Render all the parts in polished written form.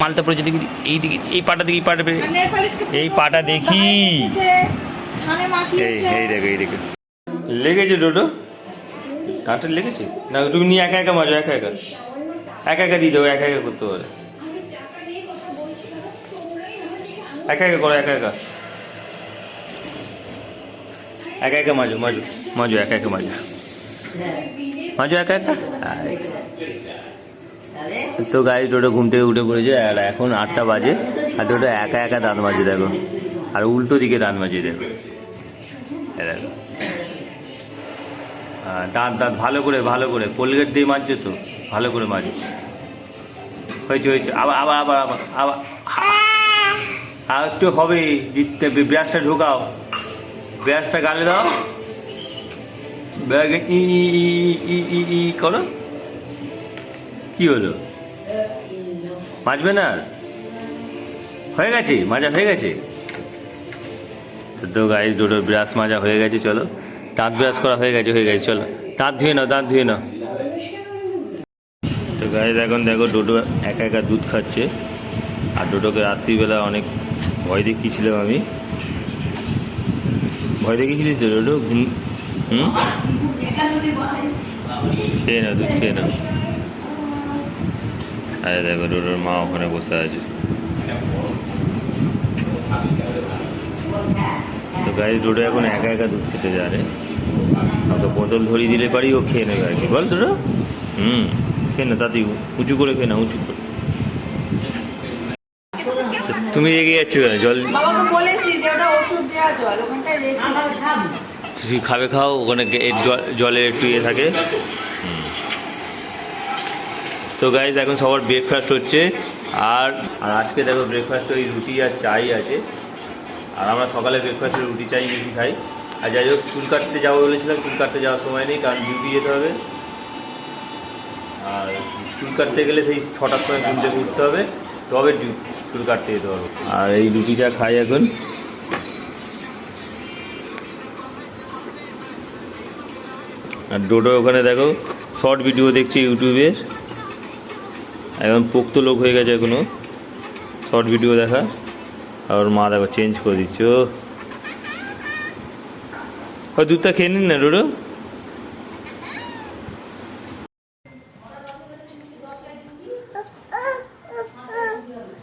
আলতা পড়েছে দেখি, এই দিকে এই পাটা দেখি, এই পাটা দেখি, এই দেখো এই দেখো লেগেছে ডোডো, কাঁটা লেগেছে না? তুমি নিয়ে একা একা মাজো, একা একা একা একা দিয়ে দেবো, একা একা করতে পারে, একা একা করো, একা একা একা একা মাজো মাজো মাজো, একা একা মাজো মাজো, একা একা। তো গাড়ি টোটো ঘুম থেকে উঠে পড়েছে, আর এখন 8টা বাজে, আর টোটো একা একা দাঁত মাজে দেখো, আর উল্টো দিকে দাঁত মাজিয়ে দেখো, দেখো দাঁত দাঁত ভালো করে কোলগেট দিয়ে মাজছে তো, ভালো করে মাজে, হয়েছে হয়েছে, আবার আবার আবার আবার আবার আর একটু হবে, ব্রাশটা ঢোকাও, ব্রাশটা গালে দাও, ই করো, কি হলো মাজবে না? হয়ে গেছে মাজা, হয়ে গেছে তো গাড়ি দুটো ব্রাশ মাজা হয়ে গেছে। চলো দাঁত ব্রাশ করা হয়ে গেছে, চলো দাঁত ধুয়ে নাও, দাঁত ধুয়ে নাও। তো গাড়ি এখন দেখো ডোডো একা একা দুধ খাচ্ছে, আর ডোডোকে রাত্রিবেলা অনেক ভয় দেখিয়েছিলাম আমি, ভয় দেখিয়েছিলিস তো ডোডো? খেয়ে নাও, দুধ খেয়ে নাও। আরে দেখো ডোডোর মা ওখানে বসে আছে। তো গাড়ি ডোডো এখন একা একা দুধ খেতে যায় রে, ওকে বোতল ধরিয়ে দিলে পারি, ও খেয়ে নেবে আর কি, বল ডোডো? খেয়ে না দাদি, উঁচু করে খেয়ে না, উঁচু করে। তুমি রেগে যাচ্ছ কেন? জল তুই খাবে, খাও, ওখানে জলের একটু ইয়ে থাকে। তো গাইজ এখন সবার ব্রেকফাস্ট হচ্ছে, আর আজকে দেখো ব্রেকফাস্ট ওই রুটি আর চাই আছে, আর আমরা সকালে ব্রেকফাস্টে রুটি চাই বেশি খাই। আর যাই হোক চুল কাটতে যাবো বলেছিলাম, চুল কাটতে যাওয়ার সময় নেই, কারণ ডিউটি যেতে হবে, আর চুল কাটতে গেলে সেই 6টার সময় ঘুম থেকে উঠতে হবে, তবে চুল কাটতে যেতে হবে। আর এই রুটি চা খাই এখন। আর ডোডো ওখানে দেখো শর্ট ভিডিও দেখছি ইউটিউবের, এখন পোক্ত লোক হয়ে গেছে এখনো শর্ট ভিডিও দেখা, আর ওর মা দেখো চেঞ্জ করে দিচ্ছ। দুধটা খেয়ে নিন না ডোডো।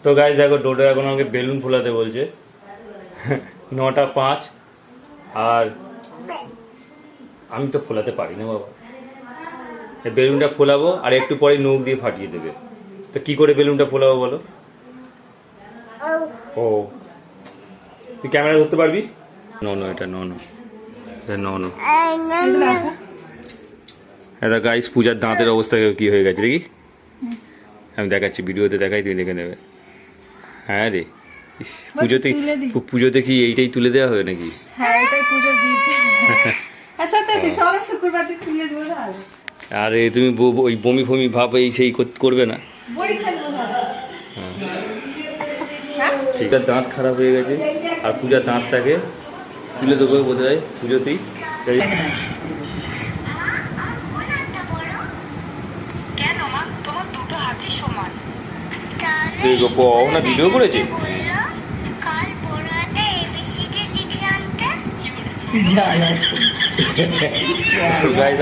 তো গাইজ দেখো ডোডো এখন আমাকে বেলুন ফোলাতে বলছে 9টা 5, আর আমি তো ফোলাতে পারি না বাবা, বেলুনটা ফোলাবো আর একটু পরে নখ দিয়ে ফাটিয়ে দেবে। তো কি করে বেলুনটা ফোলাবো বলো? ও তুই ক্যামেরা ধরতে পারবি? এটা এটা গাইস পূজার দাঁতের অবস্থা কি হয়ে গেছে দেখি, আমি দেখাচ্ছি, ভিডিওতে দেখাই, তুমি দেখে নেবে। হ্যাঁ রে, পুজোতে কি এইটাই তুলে দেওয়া হয় নাকি? আরে তুমি ওই বমি ফমি ভাব এই সেই করবে না। ঠিক আছে, দাঁত খারাপ হয়ে গেছে, আর পূজার দাঁতটাকে তুলে দেবো বোধ হয় পুজোতেই। না ভিডিও করেছে,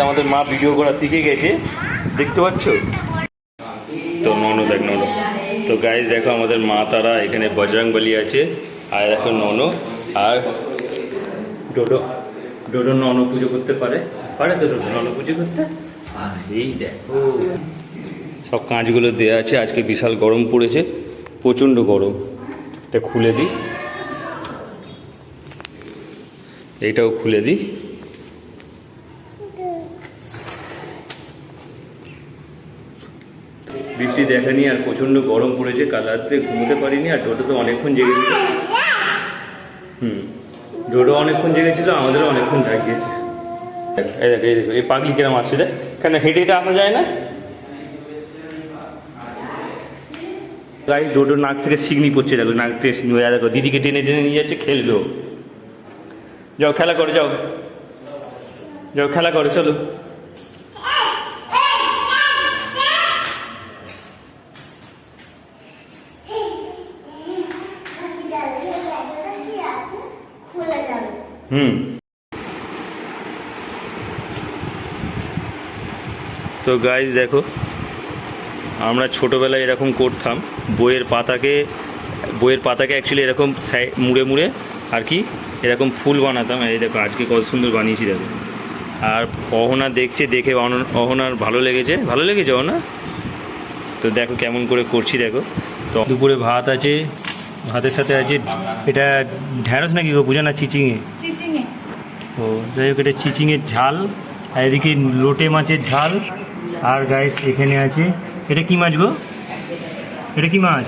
আমাদের মা ভিডিও করা শিখে গেছে, দেখতে পাচ্ছ তো? ননো দেখ, ননো। তো গাইজ দেখো আমাদের মা তারা এখানে বজরংবলী আছে, আর দেখো ননো আর ডোডো। ডোডো ননো পুজো করতে পারে তো ডোডো ননো পুজো করতে। আর এই দেখো সব কাঁচগুলো দেওয়া আছে, আজকে বিশাল গরম পড়েছে, প্রচণ্ড গরম। এটা খুলে দিই, এইটাও খুলে দিই। বৃষ্টি দেখেনি, আর প্রচণ্ড গরম পড়েছে, কাল রাত্রে ঘুমোতে পারিনি, আর ডোডো তো অনেকক্ষণ জেগেছিল। ডোডো অনেকক্ষণ জেগেছিল, আমাদেরও অনেকক্ষণ জাগিয়েছে। এই দেখো এই দেখো এই পাগলি কিরম আসছে, দেখ কেন হেঁটে হেঁটে আসা যায় না? গাইস ডোডোর নাক থেকে শিগনি পড়ছে, দেখো নাক থেকে শিগনি হয়ে, দেখো দিদিকে টেনে টেনে নিয়ে যাচ্ছে, খেলবেও। যাও খেলা করো, যাও যাও খেলা করো, চলো। তো গাইজ দেখো, আমরা ছোটোবেলায় এরকম করতাম, বইয়ের পাতাকে অ্যাকচুয়ালি এরকম মুড়ে মুড়ে আর কি এরকম ফুল বানাতাম। এই দেখো আজকে কত সুন্দর বানিয়েছি দেখো। আর অহনা দেখে অহনার ভালো লেগেছে অহনা। তো দেখো কেমন করে করছি দেখো। তো দুপুরে ভাত আছে, ভাতের সাথে আছে এটা ঢ্যাঁড়স নাকি গো বুঝা না, চিচিঙে। ও যাই হোক, এটা চিচিঙের ঝাল, আর এদিকে লোটে মাছের ঝাল। আর গাইস এখানে আছে, এটা কি মাছ গো? এটা কি মাছ?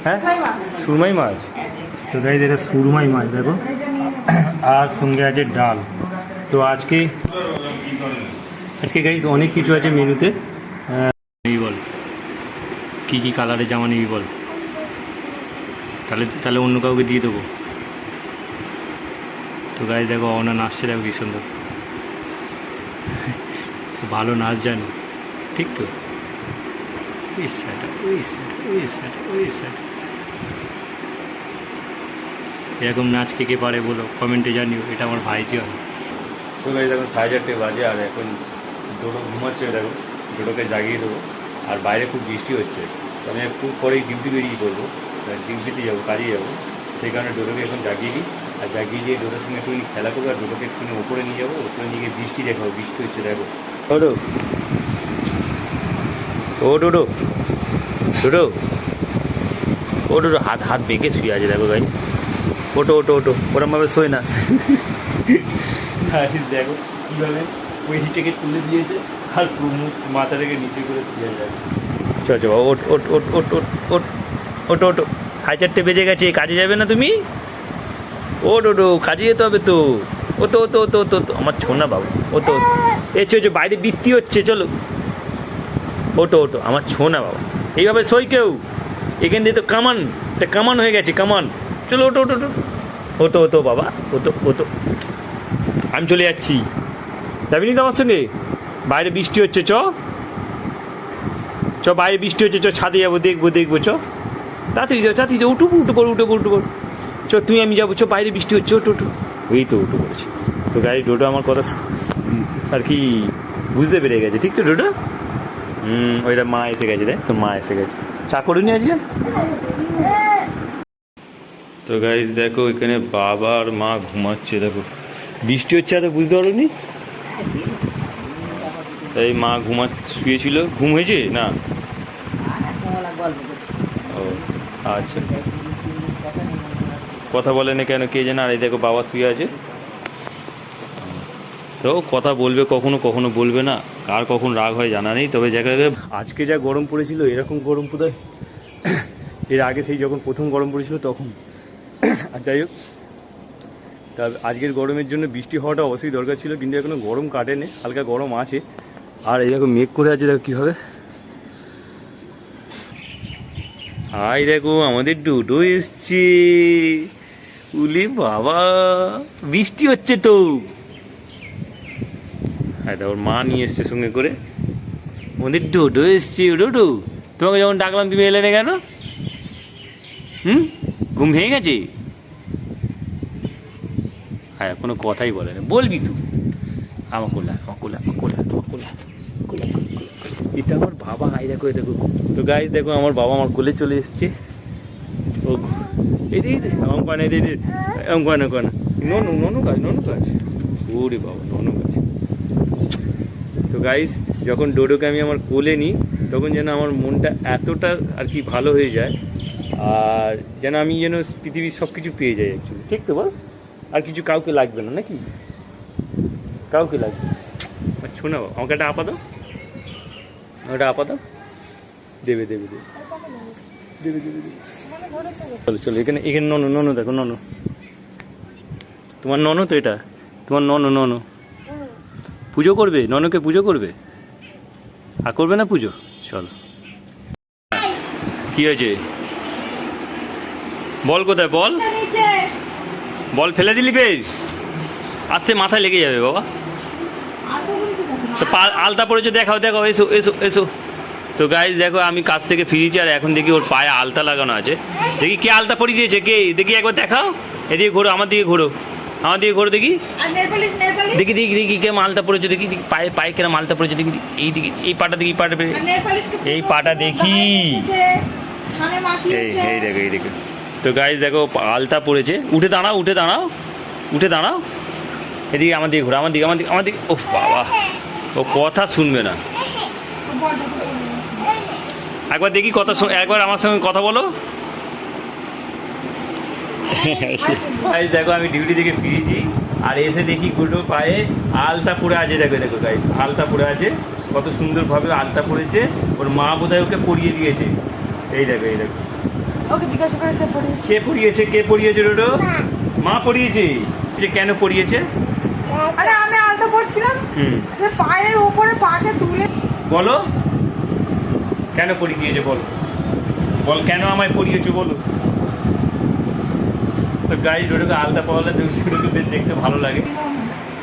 হ্যাঁ, সুরমাই মাছ। তো গাইস এটা সুরমাই মাছ দেখো, আর সঙ্গে আছে ডাল। তো আজকে গাইস অনেক কিছু আছে মেনুতে। বল কি কালারের জামা নিবি বল, তাহলে অন্য কাউকে দিয়ে দেবো। তো গাইস দেখো অহনা নাচছে দেখো কি সুন্দর, ভালো নাচ জানি, ঠিক তো? এরকম নাচ কে পারে বলো, কমেন্টে জানিও, এটা আমার ভাইজি হয়। তো গাইস এখন 4:30 বাজে, আর এখন ডোডো ঘুমাচ্ছে দেখো, ডোডোকে জাগিয়ে দেবো। আর বাইরে খুব বৃষ্টি হচ্ছে, তো আমি একটু পরেই ডিউটি বেরিয়ে করবো, ডিউটিতে যাবো, কাজে যাবো। সেই কারণে ডোডোকে এখন জাগিয়ে দিই, আর জাগিয়ে দিয়ে ডোডোর সঙ্গে একটু খেলা করবো, আর ডোডোকে একটু ওপরে নিয়ে যাবো, ওপরে নিয়ে গিয়ে বৃষ্টি দেখাবো, বৃষ্টি হচ্ছে দেখো। ডোডো ও ডোডো ডোডো ও ডোডো হাত বেঁকে শুয়ে আছে দেখো গাইস। ওটো ওরমভাবে শোয় না। দেখো কীভাবে ওই হিটেকে তুলে দিয়েছে, আর মাথা থেকে নিচে করে শুয়ে যায়। চল ওটো 4:30 বেজে গেছে, কাজে যাবে না তুমি? ও ডোডো কাজে যেতে হবে তো। ও তো আমার ছোনা বাবু, ও তো এসে বাইরে বৃষ্টি হচ্ছে, চলো। ওটো আমার ছোনা বাবা, এইভাবে সই কেউ? এখান দিয়ে তো কামান হয়ে গেছে, কামান। চলো ওটো বাবা, ওটো আমি চলে যাচ্ছি, যাবি নি তো আমার সঙ্গে? বাইরে বৃষ্টি হচ্ছে, চ বাইরে বৃষ্টি হচ্ছে, ছাদে যাবো, দেখবো চ, তাড়াতাড়ি যাও, উঠো পড়। চ তুই আমি যাবো, বাইরে বৃষ্টি হচ্ছে, ওটো এই তো উঠে পড়েছি। তো গাড়ি ডোডো আমার কথা আর কি বুঝতে পেরে গেছে, ঠিক তো ডোডো? ওইটা মা এসে গেছে রে, তো মা এসে গেছে, চা করিনি আজকে। তো গাইস দেখো এখানে বাবা আর মা ঘুমাচ্ছে দেখো, বৃষ্টি হচ্ছে, আর বুঝতে পারোনি? এই মা শুয়েছিল, ঘুম হয়েছে না? ও আচ্ছা, কথা বলে না কেন কে জানে। আর এই দেখো বাবা শুয়ে আছে, তো কথা বলবে কখনো বলবে না, কার কখন রাগ হয় জানা নেই। তবে জায়গায় আজকে যা গরম পড়েছিল, এরকম গরম বোধহয় এর আগে সেই যখন প্রথম গরম পড়েছিল তখন। আর যাই হোক, তা আজকের গরমের জন্য বৃষ্টি হওয়াটা অবশ্যই দরকার ছিল, কিন্তু এখনো গরম কাটেনি, হালকা গরম আছে। আর এই দেখো মেঘ করে আছে দেখো কীভাবে। হাই দেখো আমাদের ডোডো এসছে, উলি বাবা বৃষ্টি হচ্ছে তো। হ্যাঁ ওর মা নিয়ে এসছে সঙ্গে করে, আমাদের ডোডো এসছে। ডোডো তোমাকে যখন ডাকলাম তুমি এলে না কেন? ঘুম ভেঙে গেছে? হ্যাঁ কোনো কথাই বলে না, বলবি তুই? আমার কোলা এটা আমার বাবা। হাই দেখো দেখো। তো গাইস দেখো আমার বাবা আমার কোলে চলে এসছে। ও এই অঙ্কান অঙ্কান ননু গাছ ওরে বাবা, ননু গাছ। তো গাইস যখন ডোডোকে আমি আমার কোলে নিই, তখন যেন আমার মনটা এতটা আর কি ভালো হয়ে যায়, আর যেন আমি যেন পৃথিবীর সব কিছু পেয়ে যাই অ্যাকচুয়ালি, ঠিক তো বল? আর কিছু কাউকে লাগবে না নাকি? কাউকে লাগবে শোনা, আমাকে একটা আপা দাও, ওটা আপা দাও, দেবে চলো এখানে ননু দেখো, ননু তোমার ননু তো, এটা তোমার ননু পুজো করবে, ননুকে পুজো করবে। আর করবে না পুজো? চলো। কি হয়েছে বল, কোথায় বল? বল ফেলে দিলি বে, আস্তে মাথায় লেগে যাবে বাবা। তো আলতা পড়েছে, দেখাও এসো। তো গাইজ দেখো আমি কাছ থেকে ফিরেছি, আর এখন দেখি ওর পায়ে আলতা লাগানো আছে। দেখি কে আলতা পরিয়ে দিয়েছে, কে দেখি একবার দেখাও, এদিকে ঘোরো, আমার দিকে ঘোরো, আমার দিকে ঘুরে দেখি, আর নেল পলিশ দেখি দেখি দেখি কে মালটা পড়েছে, দেখি দেখি পায়ে পায়ে কেন মালটা পড়েছে, দেখি এই দিকে এই পাটা দেখি, এই পাটা নেল পলিশ এই পাটা দেখি, সানে এই মাখিয়েছে। এই দেখো এই দেখো। তো গাইজ দেখো আলতা পড়েছে, উঠে দাঁড়াও উঠে দাঁড়াও উঠে দাঁড়াও, এদিকে আমার দিকে ঘুরে, আমার দিকে আমার দিকে আমার দিকে। ও বাবা, ও কথা শুনবে না। একবার দেখি কথা, একবার আমার সঙ্গে কথা বলো। গাইজ দেখো আমি ডিউটি থেকে ফিরেছি, আর এসে দেখি গুড্ডু পায়ে আলতা পরে আছে, দেখো দেখো গাইজ আলতা পরে আছে, কত সুন্দরভাবে আলতা পরেছে, ওর মা বোধহয় ওকে পরিয়ে দিয়েছে। এই দেখো এই দেখো, ওকে জিজ্ঞাসা করে কে পড়িয়েছে। কে পরিয়েছে, কে পরিয়েছে ডোডো? মা পরিয়েছে। যে কেন পরিয়েছে? আরে আমি আলতা পড়ছিলাম, যে পায়ের উপরে পাকে তুলে। বলো কেন পরিয়ে দিয়েছে, বলো বল কেন আমায় পরিয়েছো বলো। তো গাড়ি ডোডোকে আলতা পড়ালে ডোডোকে বেশ দেখতে ভালো লাগে।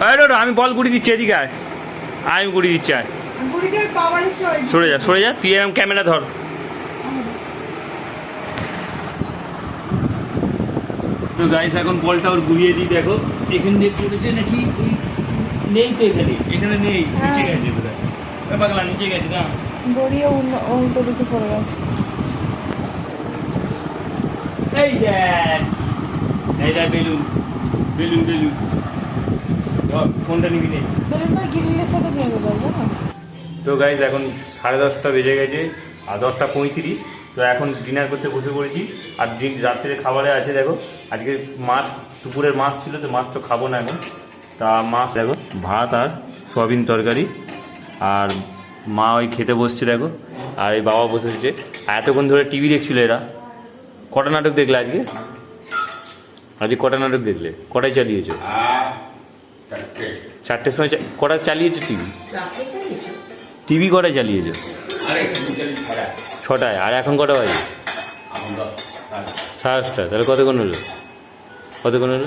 আরে ডোডো আমি বল গুড়ি দিচ্ছি, এদিকে আয়, আমি গুড়ি দিচ্ছি আয়। গুড়ি দিয়ে পাওয়ার স্টোরেজ। সরে যা সরে যা, তুই এরকম ক্যামেরা ধর। তো গাইস এখন বলটা ওর ঘুরিয়ে দিই, দেখো এখান দিয়ে পড়েছে নাকি, নেই তো এখানে, এখানে নেই, নিচে গেছে বোধহয়। পাগলা নিচে গেছে না, গড়িয়ে উল্টো দিকে পড়ে গেছে। এই দেখ এই দেখ বেলুন বেলুন বেলুন, ফোনটা নিবি নেই। বেলুনটা গ্রিলের সাথে ভেঙে গেল জানো। তো গাইস এখন 10:30 বেজে গেছে, আর 10:35। তো এখন ডিনার করতে বসে পড়েছি, আর রাত্রে খাবারে আছে দেখো আজকে মাছ, দুপুরের মাছ ছিল, তো মাছ তো খাবো না এখন। তা মাছ দেখো ভাত আর সয়াবিন তরকারি, আর মা ওই খেতে বসছে দেখো, আর এই বাবা বসেছে। আর এতক্ষণ ধরে টিভি দেখছিল এরা। কটা নাটক দেখলে আজকে? আজকে কটা নাটক দেখলে? কটায় চালিয়েছো? 4টের সময় কটা চালিয়েছো টিভি? টিভি কটায় চালিয়েছো? 6টায়। আর এখন কটা বাজে? 7:30। তাহলে কতক্ষণ হলো? কতক্ষণ হলো?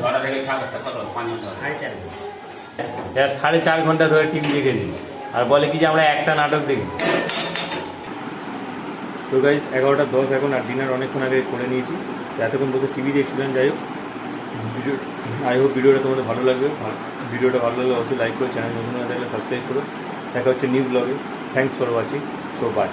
4.5 ঘন্টা ধরে টিভি দেখে নিই, আর বলে কি যে আমরা একটা নাটক দেখি। তো গাইস 11:10 এখন, আর ডিনার অনেকক্ষণ আগে করে নিয়েছি। তো এতক্ষণ বসে টিভি দেখছিলাম। যাই হোক ভিডিও, আই হোপ ভিডিওটা তোমাদের ভালো লাগবে। ভিডিওটা ভালো লাগলে অবশ্যই লাইক করো, চ্যানেল নতুন হয়ে থাকলে সাবস্ক্রাইব করো। দেখা হচ্ছে নিউ ব্লগে। Thanks for watching, so by.